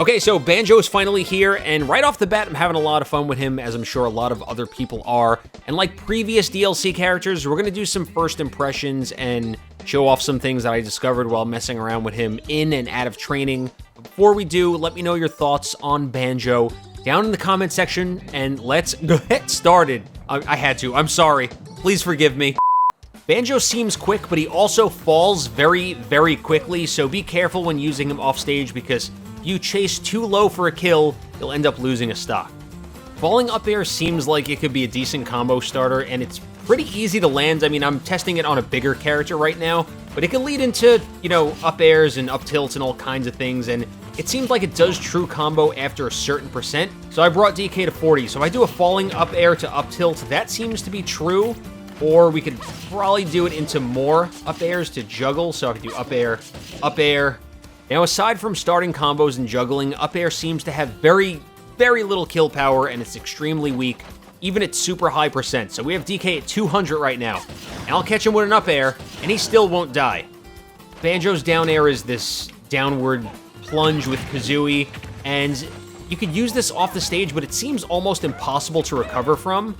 Okay, so Banjo is finally here, and right off the bat, I'm having a lot of fun with him, as I'm sure a lot of other people are. And like previous DLC characters, we're going to do some first impressions and show off some things that I discovered while messing around with him in and out of training. Before we do, let me know your thoughts on Banjo down in the comment section, and let's get started. I had to. I'm sorry. Please forgive me. Banjo seems quick, but he also falls very, very quickly, so be careful when using him off stage because if you chase too low for a kill, you'll end up losing a stock. Falling up air seems like it could be a decent combo starter, and it's pretty easy to land. I mean, I'm testing it on a bigger character right now, but it can lead into, you know, up airs and up tilts and all kinds of things, and it seems like it does true combo after a certain percent. So I brought DK to 40, so if I do a falling up air to up tilt, that seems to be true, or we could probably do it into more up airs to juggle, so I could do up air, up air. Now, aside from starting combos and juggling, up air seems to have very, very little kill power, and it's extremely weak, even at super high percent. So we have DK at 200 right now, and I'll catch him with an up air, and he still won't die. Banjo's down air is this downward plunge with Kazooie, and you could use this off the stage, but it seems almost impossible to recover from.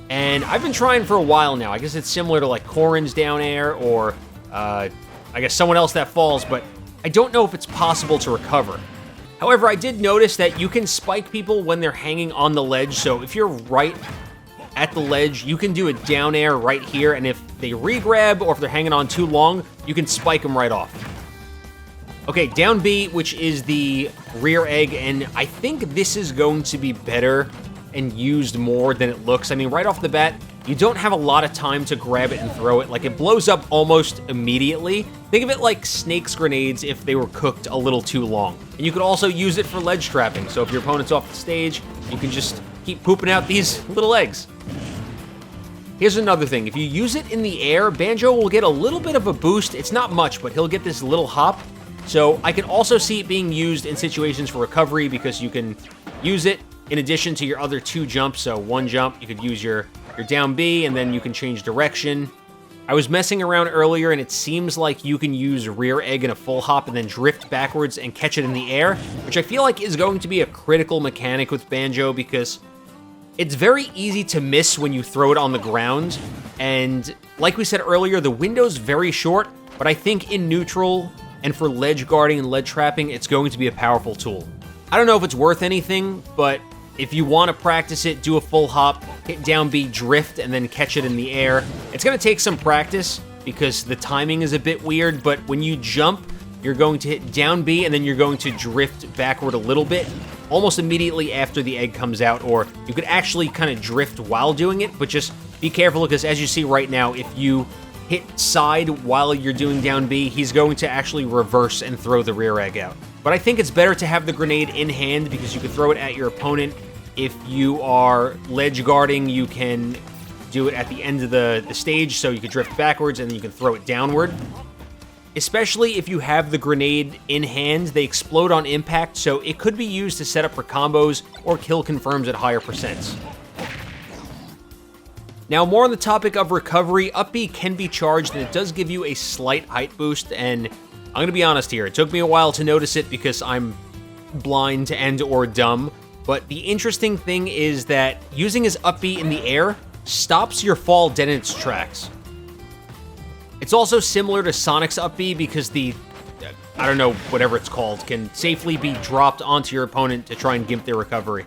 And I've been trying for a while now. I guess it's similar to like Corrin's down air, or I guess someone else that falls, but I don't know if it's possible to recover. However, I did notice that you can spike people when they're hanging on the ledge, so if you're right at the ledge, you can do a down air right here, and if they re-grab or if they're hanging on too long, you can spike them right off. Okay, down B, which is the rear egg, and I think this is going to be better and used more than it looks. I mean, right off the bat, you don't have a lot of time to grab it and throw it. Like, it blows up almost immediately. Think of it like Snake's grenades if they were cooked a little too long. And you could also use it for ledge trapping, so if your opponent's off the stage, you can just keep pooping out these little eggs. Here's another thing. If you use it in the air, Banjo will get a little bit of a boost. It's not much, but he'll get this little hop. So I can also see it being used in situations for recovery because you can use it in addition to your other two jumps. So one jump, you could use your down B, and then you can change direction. I was messing around earlier, and it seems like you can use rear egg in a full hop and then drift backwards and catch it in the air, which I feel like is going to be a critical mechanic with Banjo because it's very easy to miss when you throw it on the ground. And like we said earlier, the window's very short, but I think in neutral and for ledge guarding and ledge trapping, it's going to be a powerful tool. I don't know if it's worth anything, but if you want to practice it, do a full hop, hit down B, drift, and then catch it in the air. It's going to take some practice because the timing is a bit weird, but when you jump, you're going to hit down B, and then you're going to drift backward a little bit, almost immediately after the egg comes out, or you could actually kind of drift while doing it, but just be careful because as you see right now, if you hit side while you're doing down B, he's going to actually reverse and throw the rear egg out. But I think it's better to have the grenade in hand because you can throw it at your opponent. If you are ledge guarding, you can do it at the end of the stage, so you can drift backwards and then you can throw it downward. Especially if you have the grenade in hand, they explode on impact, so it could be used to set up for combos or kill confirms at higher percents. Now, more on the topic of recovery, up B can be charged, and it does give you a slight height boost, and I'm going to be honest here, it took me a while to notice it because I'm blind and or dumb, but the interesting thing is that using his up B in the air stops your fall dead in its tracks. It's also similar to Sonic's up B because the, I don't know, whatever it's called, can safely be dropped onto your opponent to try and gimp their recovery.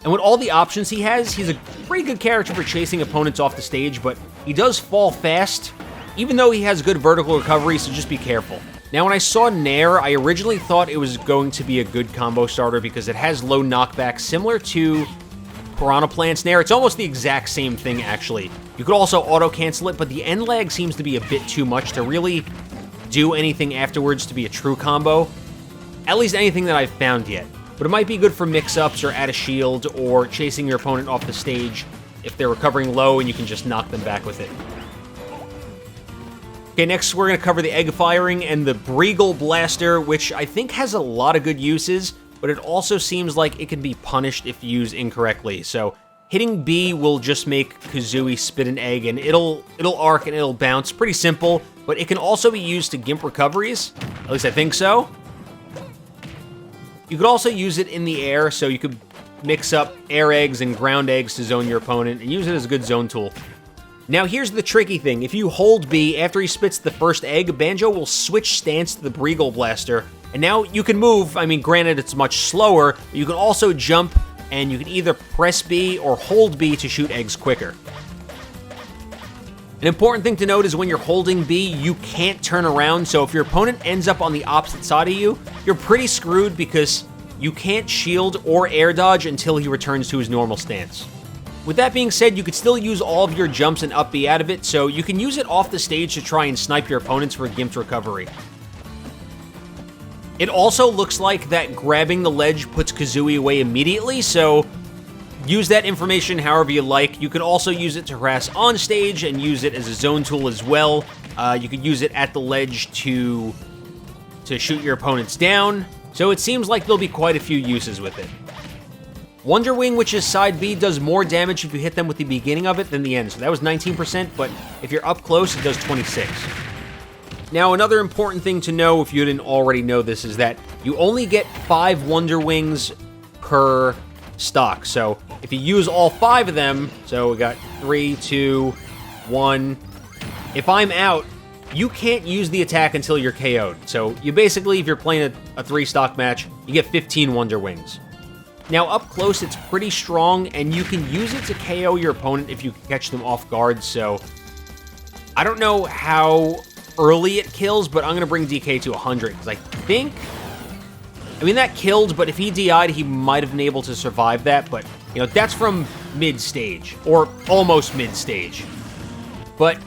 And with all the options he has, he's a pretty good character for chasing opponents off the stage, but he does fall fast, even though he has good vertical recovery, so just be careful. Now, when I saw Nair, I originally thought it was going to be a good combo starter because it has low knockback, similar to Piranha Plant's Nair. It's almost the exact same thing, actually. You could also auto-cancel it, but the end lag seems to be a bit too much to really do anything afterwards to be a true combo. At least anything that I've found yet. But it might be good for mix-ups or add a shield or chasing your opponent off the stage if they're recovering low and you can just knock them back with it. Okay, next we're going to cover the egg firing and the Briegel Blaster, which I think has a lot of good uses, but it also seems like it can be punished if used incorrectly. So hitting B will just make Kazooie spit an egg, and it'll arc and it'll bounce. Pretty simple, but it can also be used to gimp recoveries. At least I think so. You could also use it in the air, so you could mix up air eggs and ground eggs to zone your opponent and use it as a good zone tool. Now here's the tricky thing. If you hold B after he spits the first egg, Banjo will switch stance to the Briegel Blaster, and now you can move. I mean, granted it's much slower, but you can also jump, and you can either press B or hold B to shoot eggs quicker. An important thing to note is when you're holding B, you can't turn around, so if your opponent ends up on the opposite side of you, you're pretty screwed because you can't shield or air dodge until he returns to his normal stance. With that being said, you could still use all of your jumps and up B out of it, so you can use it off the stage to try and snipe your opponents for a gimped recovery. It also looks like that grabbing the ledge puts Kazooie away immediately, so use that information however you like. You could also use it to harass on stage and use it as a zone tool as well. You could use it at the ledge to shoot your opponents down. So it seems like there'll be quite a few uses with it. Wonder Wing, which is side B, does more damage if you hit them with the beginning of it than the end. So that was 19%, but if you're up close, it does 26%. Now, another important thing to know, if you didn't already know this, is that you only get 5 Wonder Wings per stock. So if you use all 5 of them, so we got 3, 2, 1. If I'm out, you can't use the attack until you're KO'd. So you basically, if you're playing a 3-stock match, you get 15 Wonder Wings. Now up close, it's pretty strong, and you can use it to KO your opponent if you catch them off guard. So I don't know how early it kills, but I'm going to bring DK to 100, because I mean, that killed, but if he DI'd, he might have been able to survive that, but, you know, that's from mid-stage, or almost mid-stage. But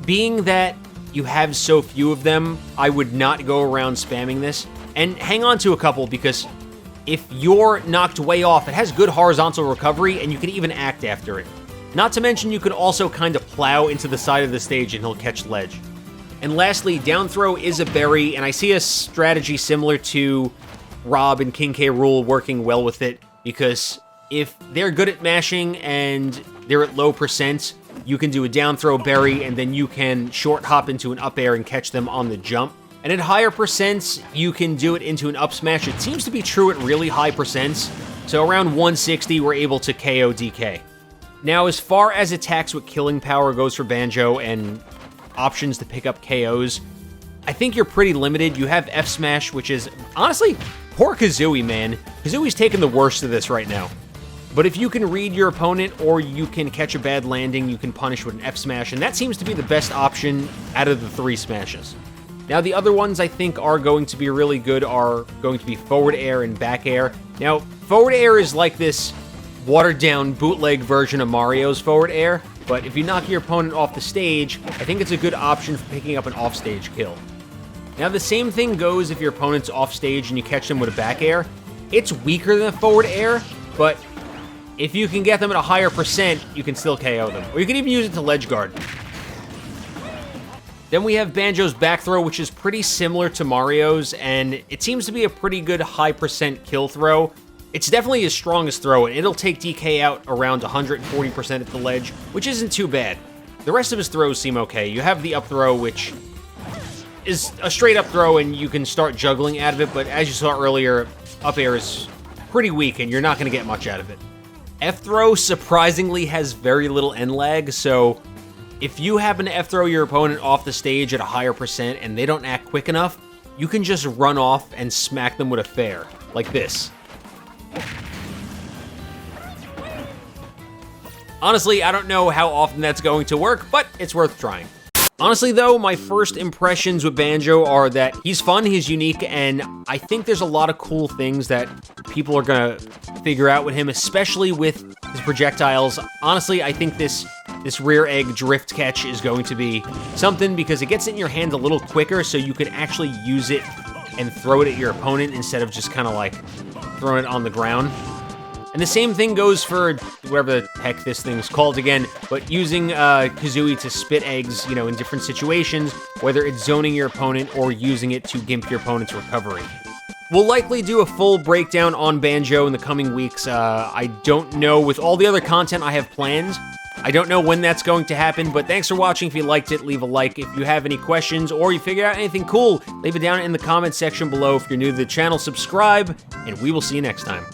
being that you have so few of them, I would not go around spamming this, and hang on to a couple, because if you're knocked way off, it has good horizontal recovery, and you can even act after it. Not to mention, you can also kind of plow into the side of the stage, and he'll catch ledge. And lastly, down throw is a berry, and I see a strategy similar to Rob and King K. Rool working well with it, because if they're good at mashing and they're at low percent, you can do a down throw berry, and then you can short hop into an up air and catch them on the jump. And at higher percents, you can do it into an up smash. It seems to be true at really high percents, so around 160, we're able to KO DK. Now, as far as attacks with killing power goes for Banjo and options to pick up KOs, I think you're pretty limited. You have F Smash, which is, honestly, poor Kazooie, man. Kazooie's taking the worst of this right now. But if you can read your opponent or you can catch a bad landing, you can punish with an F Smash, and that seems to be the best option out of the 3 smashes. Now, the other ones I think are going to be really good are going to be forward air and back air. Now, forward air is like this watered-down bootleg version of Mario's forward air, but if you knock your opponent off the stage, I think it's a good option for picking up an off-stage kill. Now, the same thing goes if your opponent's off-stage and you catch them with a back air. It's weaker than a forward air, but if you can get them at a higher percent, you can still KO them. Or you can even use it to ledge guard. Then we have Banjo's back throw, which is pretty similar to Mario's, and it seems to be a pretty good high percent kill throw. It's definitely his strongest throw, and it'll take DK out around 140% at the ledge, which isn't too bad. The rest of his throws seem okay. You have the up throw, which is a straight up throw, and you can start juggling out of it, but as you saw earlier, up air is pretty weak, and you're not going to get much out of it. F throw surprisingly has very little end lag, so if you happen to F throw your opponent off the stage at a higher percent and they don't act quick enough, you can just run off and smack them with a fair, like this. Honestly, I don't know how often that's going to work, but it's worth trying. Honestly, though, my first impressions with Banjo are that he's fun, he's unique, and I think there's a lot of cool things that people are gonna figure out with him, especially with his projectiles. Honestly, I think this rear egg drift catch is going to be something because it gets it in your hand a little quicker, so you can actually use it and throw it at your opponent instead of just kind of like throwing it on the ground. And the same thing goes for whatever the heck this thing's called again, but using Kazooie to spit eggs, you know, in different situations, whether it's zoning your opponent or using it to gimp your opponent's recovery. We'll likely do a full breakdown on Banjo in the coming weeks. I don't know, with all the other content I have planned, I don't know when that's going to happen, but thanks for watching. If you liked it, leave a like. If you have any questions or you figure out anything cool, leave it down in the comment section below. If you're new to the channel, subscribe, and we will see you next time.